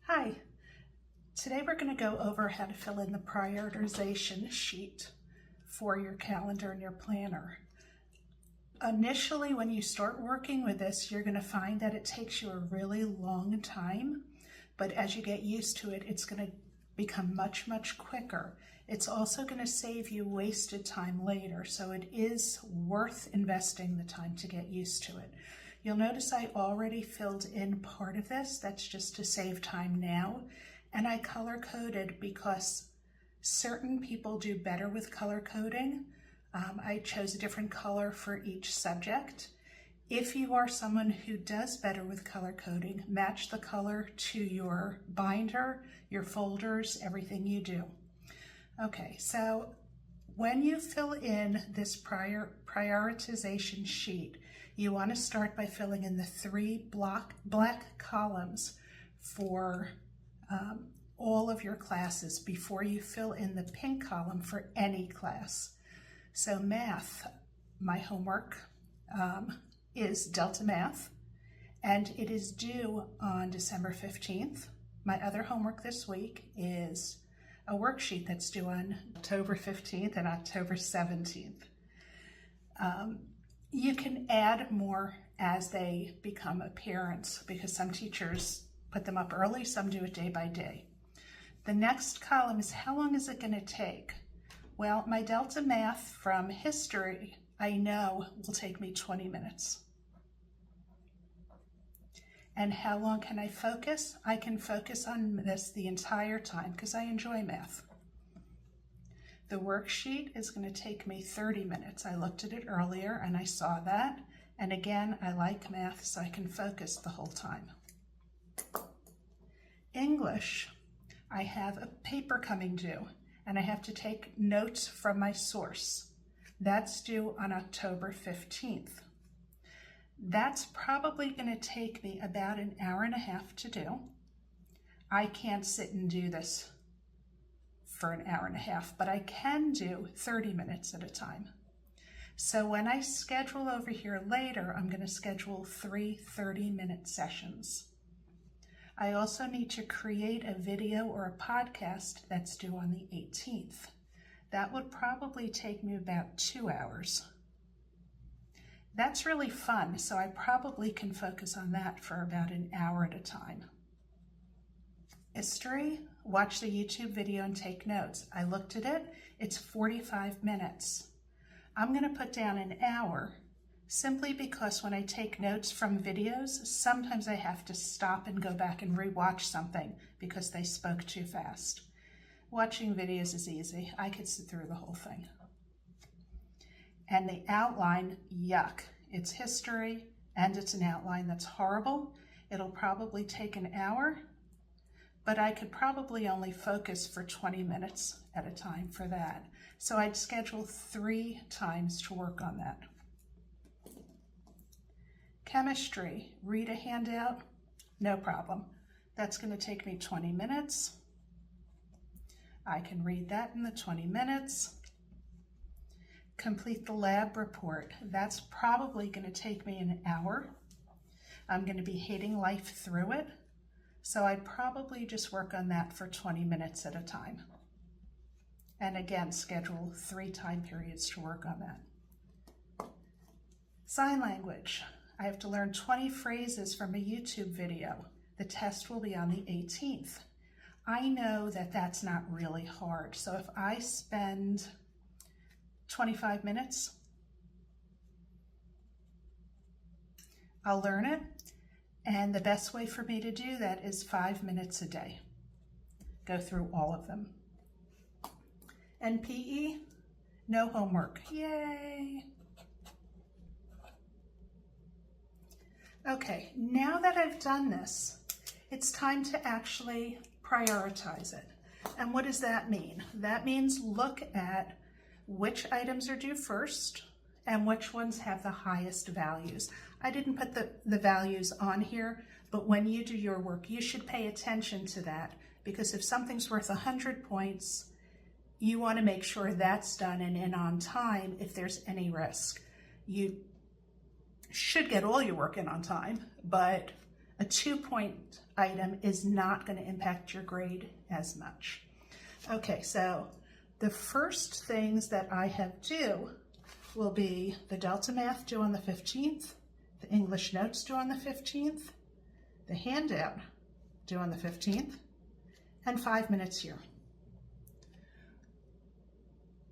Hi, today we're going to go over how to fill in the prioritization sheet for your calendar and your planner. Initially, when you start working with this, you're going to find that it takes you a really long time, but as you get used to it, it's going to become much, much quicker. It's also going to save you wasted time later, so it is worth investing the time to get used to it. You'll notice I already filled in part of this. That's just to save time now. And I color coded because certain people do better with color coding. I chose a different color for each subject. If you are someone who does better with color coding, match the color to your binder, your folders, everything you do. Okay, so when you fill in this prioritization sheet, you want to start by filling in the three black columns for all of your classes before you fill in the pink column for any class. So math, my homework is Delta Math, and it is due on December 15th. My other homework this week is a worksheet that's due on October 15th and October 17th. You can add more as they become apparent because some teachers put them up early, some do it day by day. The next column is how long is it going to take? Well, my Delta Math from history, I know will take me 20 minutes. And how long can I focus? I can focus on this the entire time because I enjoy math. The worksheet is going to take me 30 minutes. I looked at it earlier and I saw that. And again, I like math, so I can focus the whole time. English, I have a paper coming due and I have to take notes from my source. That's due on October 15th. That's probably going to take me about an hour and a half to do. I can't sit and do this for an hour and a half, but I can do 30 minutes at a time. So when I schedule over here later, I'm going to schedule 3 30-minute sessions. I also need to create a video or a podcast that's due on the 18th. That would probably take me about 2 hours. That's really fun, so I probably can focus on that for about an hour at a time. History, watch the YouTube video and take notes. I looked at it, it's 45 minutes. I'm going to put down an hour simply because when I take notes from videos, sometimes I have to stop and go back and rewatch something because they spoke too fast. Watching videos is easy. I could sit through the whole thing. And the outline, yuck. It's history and it's an outline that's horrible. It'll probably take an hour, but I could probably only focus for 20 minutes at a time for that. So I'd schedule 3 times to work on that. Chemistry, read a handout, no problem. That's going to take me 20 minutes. I can read that in the 20 minutes. Complete the lab report. That's probably going to take me an hour. I'm going to be hating life through it. So I'd probably just work on that for 20 minutes at a time. And again, schedule 3 time periods to work on that. Sign language. I have to learn 20 phrases from a YouTube video. The test will be on the 18th. I know that that's not really hard. So if I spend 25 minutes, I'll learn it. And the best way for me to do that is 5 minutes a day. Go through all of them. And PE, no homework. Yay! Okay, now that I've done this, it's time to actually prioritize it. And what does that mean? That means look at which items are due first and which ones have the highest values. I didn't put the values on here, but when you do your work, you should pay attention to that because if something's worth 100 points, you want to make sure that's done and in on time if there's any risk. You should get all your work in on time, but a 2-point item is not going to impact your grade as much. Okay, so the first things that I have due will be the Delta Math due on the 15th, the English notes due on the 15th, the handout due on the 15th, and 5 minutes here.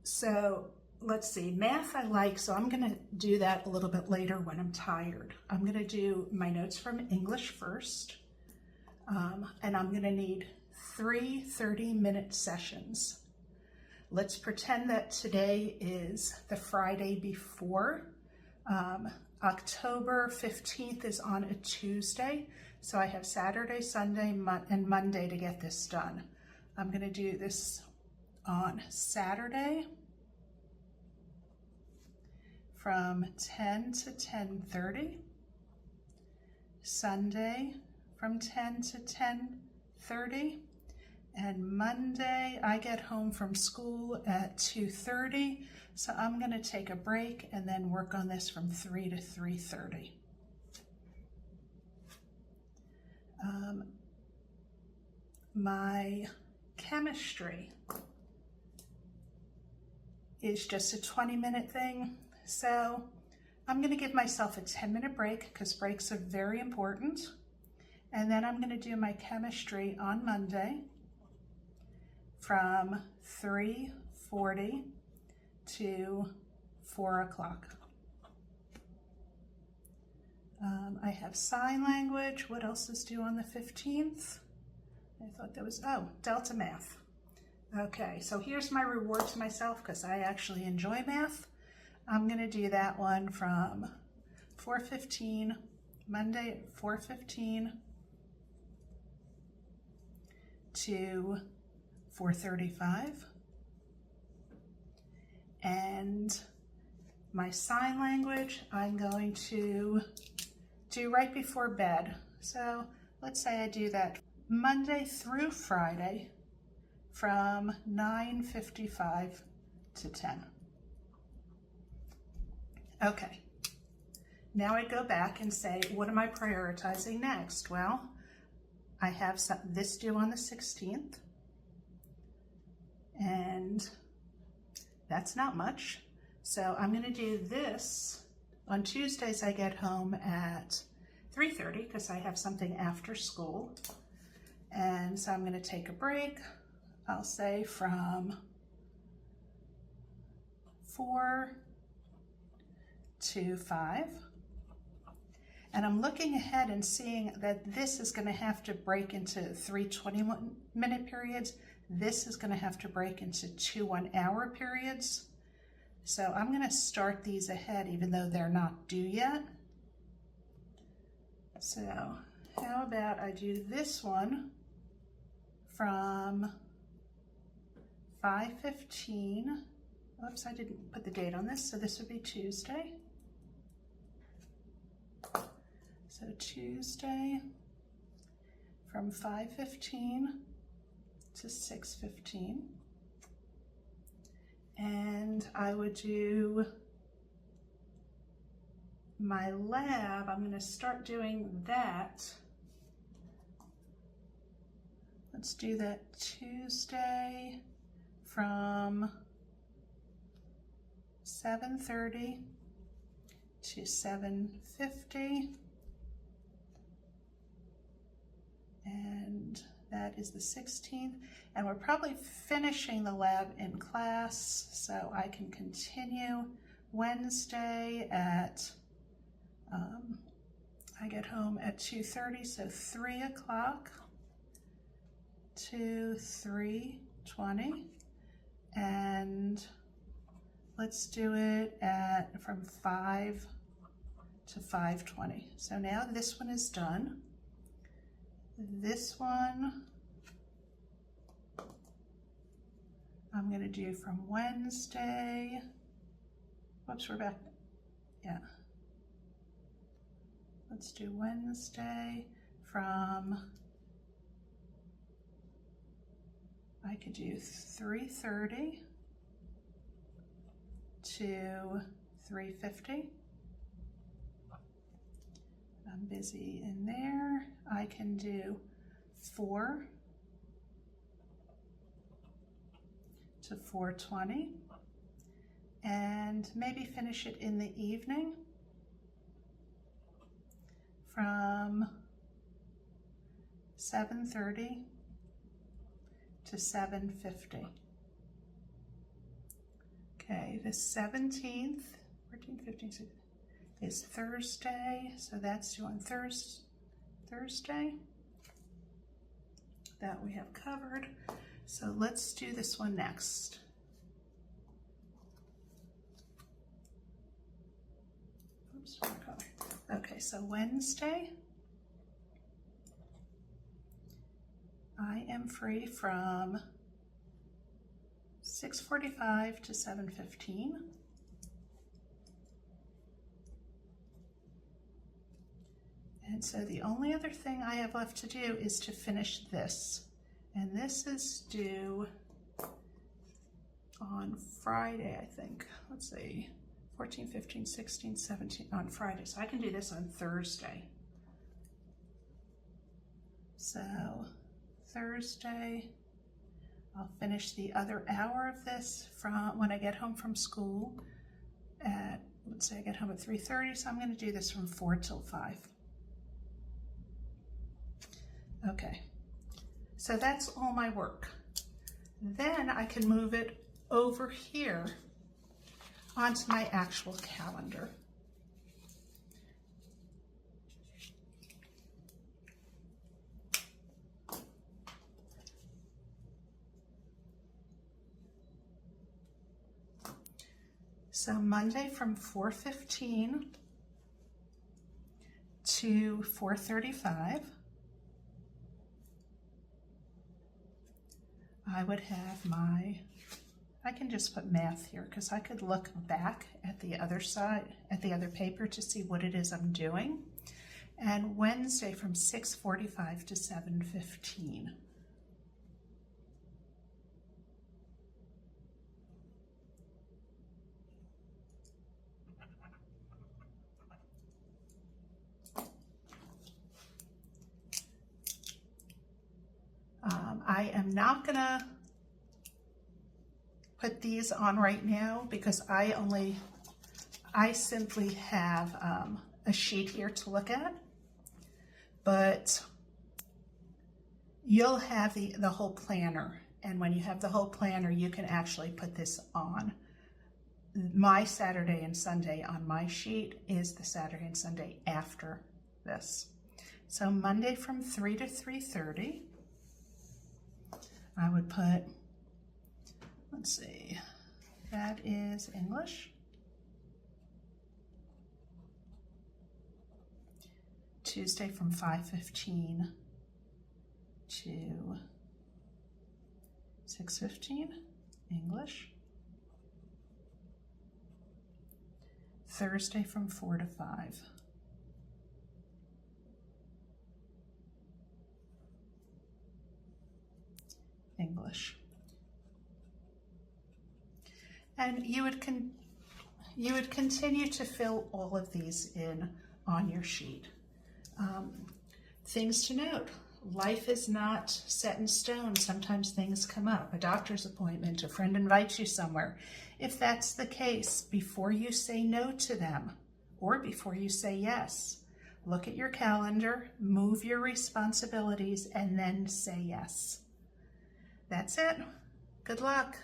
So let's see, math I like, so I'm going to do that a little bit later when I'm tired. I'm going to do my notes from English first, and I'm going to need 3 30-minute sessions. Let's pretend that today is the Friday before. October 15th is on a Tuesday, so I have Saturday, Sunday, and Monday to get this done. I'm going to do this on Saturday from 10 to 10:30, Sunday from 10 to 10:30, and Monday I get home from school at 2:30, so I'm going to take a break and then work on this from 3 to 3:30. My chemistry is just a 20-minute thing, so I'm going to give myself a 10-minute break because breaks are very important, and then I'm going to do my chemistry on Monday from 3:40 to 4 o'clock. I have sign language. What else is due on the 15th? I thought there was, oh, Delta Math. Okay, so here's my reward to myself because I actually enjoy math. I'm going to do that one from 4:15, Monday at 4:15 to 4:35. And my sign language I'm going to do right before bed. So let's say I do that Monday through Friday from 9:55 to 10. Okay, now I go back and say, what am I prioritizing next? Well, I have this due on the 16th, and that's not much. So I'm going to do this. On Tuesdays, I get home at 3:30 because I have something after school. And so I'm going to take a break. I'll say from 4 to 5. And I'm looking ahead and seeing that this is going to have to break into 3 21-minute periods. This is going to have to break into 2 1-hour periods. So I'm going to start these ahead even though they're not due yet. So how about I do this one from 5:15. Oops, I didn't put the date on this, so this would be Tuesday. So Tuesday from 5:15 to 6:15. And I would do my lab. I'm going to start doing that. Let's do that Tuesday from 7:30 to 7:50. And that is the 16th. And we're probably finishing the lab in class, so I can continue Wednesday at, I get home at 2:30, so 3 o'clock to 3:20. And let's do it at from 5 to 5:20. So now this one is done. This one I'm going to do from Wednesday. Whoops, we're back. Yeah. Let's do Wednesday from, I could do 3:30 to 3:50. I'm busy in there. I can do 4 to 4:20 and maybe finish it in the evening from 7:30 to 7:50. Okay, the 17th, 14, 15, 16 is Thursday, so that's due on Thursday. That we have covered. So let's do this one next. Oops, wrong color. Okay, so Wednesday, I am free from 6:45 to 7:15. And so the only other thing I have left to do is to finish this. And this is due on Friday, I think. Let's see, 14, 15, 16, 17, on Friday. So I can do this on Thursday. So Thursday, I'll finish the other hour of this from when I get home from school at, let's say I get home at 3:30, so I'm going to do this from 4 till 5. Okay, so that's all my work. Then I can move it over here onto my actual calendar. So Monday from 4:15 to 4:35, I would have I can just put math here because I could look back at the other side, at the other paper to see what it is I'm doing. And Wednesday from 6:45 to 7:15. I am not gonna put these on right now because I simply have a sheet here to look at, but you'll have the whole planner, and when you have the whole planner you can actually put this on. My Saturday and Sunday on my sheet is the Saturday and Sunday after this. So Monday from 3 to 3:30, I would put, let's see, that is English. Tuesday from 5:15 to 6:15, English. Thursday from 4 to 5. English. And you would continue to fill all of these in on your sheet. Things to note: life is not set in stone. Sometimes things come up, a doctor's appointment, a friend invites you somewhere. If that's the case, before you say no to them or before you say yes, look at your calendar, move your responsibilities, and then say yes. That's it. Good luck.